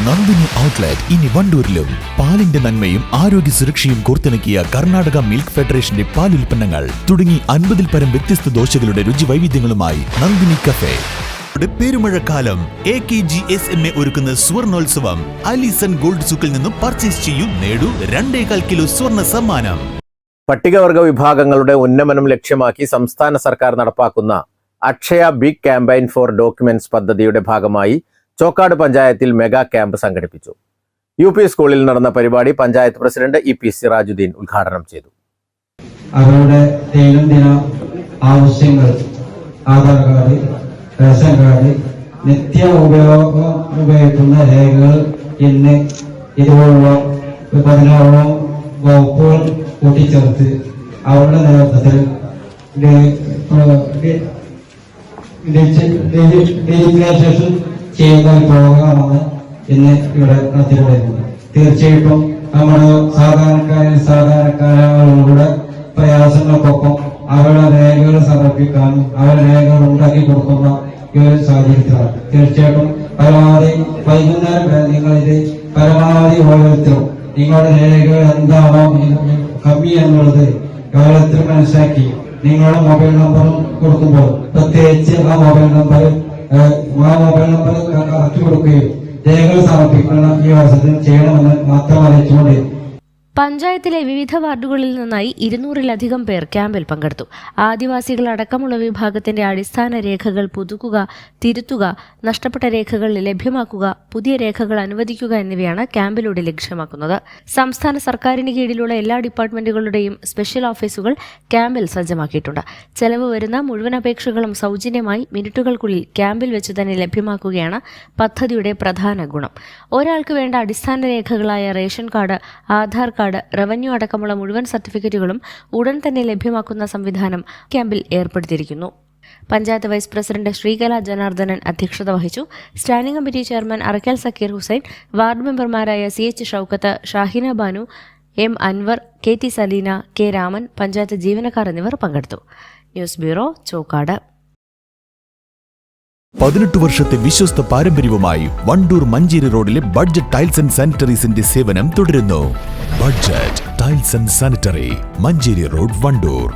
Nandini outlet ഇനി വണ്ടൂരിലും. പാലിന്റെ നന്മയും ആരോഗ്യ സുരക്ഷയും കോർത്തിണക്കിയ കർണാടക മിൽക്ക് ഫെഡറേഷന്റെ പാലുൽപ്പന്നങ്ങൾ തുടങ്ങി 50-ൽ പരം വ്യത്യസ്ത ദോശകളുടെ രുചി വൈവിധ്യങ്ങളുമായി നന്ദിനി കഫേ. പെരുമഴക്കാലം AKGSMA ഒരുക്കുന്ന സ്വർണോത്സവം. അലിസൺ ഗോൾഡ് സൂക്കിൽ നിന്നും പർച്ചേസ് ചെയ്യൂ, നേടൂ 2.25 കിലോ സ്വർണ്ണ സമ്മാനം. പട്ടികവർഗ വിഭാഗങ്ങളുടെ ഉന്നമനം ലക്ഷ്യമാക്കി സംസ്ഥാന സർക്കാർ നടപ്പാക്കുന്ന Akshaya big campaign for documents പദ്ധതിയുടെ ഭാഗമായി ചോക്കാട് പഞ്ചായത്തിൽ മെഗാ ക്യാമ്പ് സംഘടിപ്പിച്ചു. UP സ്കൂളിൽ നടന്ന പരിപാടി പഞ്ചായത്ത് പ്രസിഡന്റ് EP സിറാജുദ്ദീൻ ഉദ്ഘാടനം ചെയ്തു. അവരുടെ ദൈനംദിന ആവശ്യങ്ങൾ, ആധാർ കാർഡ്, റേഷൻ കാർഡ്, നിത്യ ഉപയോഗിക്കുന്ന രേഖകൾ ഇന്ന് ഇതുപോലുള്ള 16 വകുപ്പുകൾ കൂട്ടിച്ചേർത്ത് അവരുടെ നേതൃത്വത്തിൽ ഡിജിറ്റലൈസേഷൻ ചെയ്യുന്ന ഒരു പ്രോഗ്രാമാണ് ഇന്ന് ഇവിടെ നടത്തിക്കൊണ്ടിരുന്നത്. തീർച്ചയായിട്ടും നമ്മുടെ സാധാരണക്കാരുടെ പ്രയാസങ്ങൾക്കൊപ്പം അവരുടെ രേഖകൾ സമർപ്പിക്കാനും അവരുടെ രേഖകൾ ഉണ്ടാക്കി കൊടുക്കുന്ന ഈ ഒരു സാഹചര്യത്തിലാണ്. തീർച്ചയായിട്ടും പരമാവധി വൈകുന്നേരം വരെ നിങ്ങളിത് പരമാവധി ഓരോരുത്തരും നിങ്ങളുടെ രേഖകൾ എന്താണോ കമ്മി എന്നുള്ളത് ഓരോരുത്തരും മനസ്സിലാക്കി നിങ്ങളുടെ മൊബൈൽ നമ്പറും കൊടുക്കുമ്പോൾ പ്രത്യേകിച്ച് ആ മൊബൈൽ നമ്പർ കറക്റ്റ് കൊടുക്കുകയും രേഖകൾ സമർപ്പിക്കുന്ന ഈ അവസരത്തിൽ ചെയ്യണമെന്ന് മാത്രം അറിയിച്ചുകൊണ്ട് പഞ്ചായത്തിലെ വിവിധ വാർഡുകളിൽ നിന്നായി 200-ലധികം പേർ ക്യാമ്പിൽ പങ്കെടുത്തു. ആദിവാസികളടക്കമുള്ള വിഭാഗത്തിന്റെ അടിസ്ഥാന രേഖകൾ പുതുക്കുക, തിരുത്തുക, നഷ്ടപ്പെട്ട രേഖകൾ ലഭ്യമാക്കുക, പുതിയ രേഖകൾ അനുവദിക്കുക എന്നിവയാണ് ക്യാമ്പിലൂടെ ലക്ഷ്യമാക്കുന്നത്. സംസ്ഥാന സർക്കാരിന് കീഴിലുള്ള എല്ലാ ഡിപ്പാർട്ട്മെന്റുകളുടെയും സ്പെഷ്യൽ ഓഫീസുകൾ ക്യാമ്പിൽ സജ്ജമാക്കിയിട്ടുണ്ട്. ചെലവ് വരുന്ന മുഴുവൻ അപേക്ഷകളും സൗജന്യമായി മിനിറ്റുകൾക്കുള്ളിൽ ക്യാമ്പിൽ വെച്ച് തന്നെ ലഭ്യമാക്കുകയാണ് പദ്ധതിയുടെ പ്രധാന ഗുണം. ഒരാൾക്ക് വേണ്ട അടിസ്ഥാന രേഖകളായ ration card, Aadhaar card, revenue അടക്കമുള്ള മുഴുവൻ സർട്ടിഫിക്കറ്റുകളും ഉടൻ തന്നെ ലഭ്യമാക്കുന്ന സംവിധാനം ക്യാമ്പിൽ ഏർപ്പെടുത്തിയിരിക്കുന്നു. പഞ്ചായത്ത് വൈസ് പ്രസിഡന്റ് ശ്രീകല ജനാർദ്ദനൻ അധ്യക്ഷത വഹിച്ചു. Standing committee chairman Arakkal Zakir Hussain, ward മെമ്പർമാരായ CH Shoukath, Shahina Banu, M Anwar, KT Salina, K Raman, panchayat ജീവനക്കാർ എന്നിവർ പങ്കെടുത്തു. News bureau, Chokkad. 18 വർഷത്തെ വിശ്വസ്ത പാരമ്പര്യവുമായി വണ്ടൂർ മഞ്ചേരി റോഡിലെ ബഡ്ജറ്റ് ടൈൽസ് ആൻഡ് സാനിറ്ററീസിന്റെ സേവനം തുടരുന്നു. Budget tiles and sanitary, Manjeri road, Wandoor.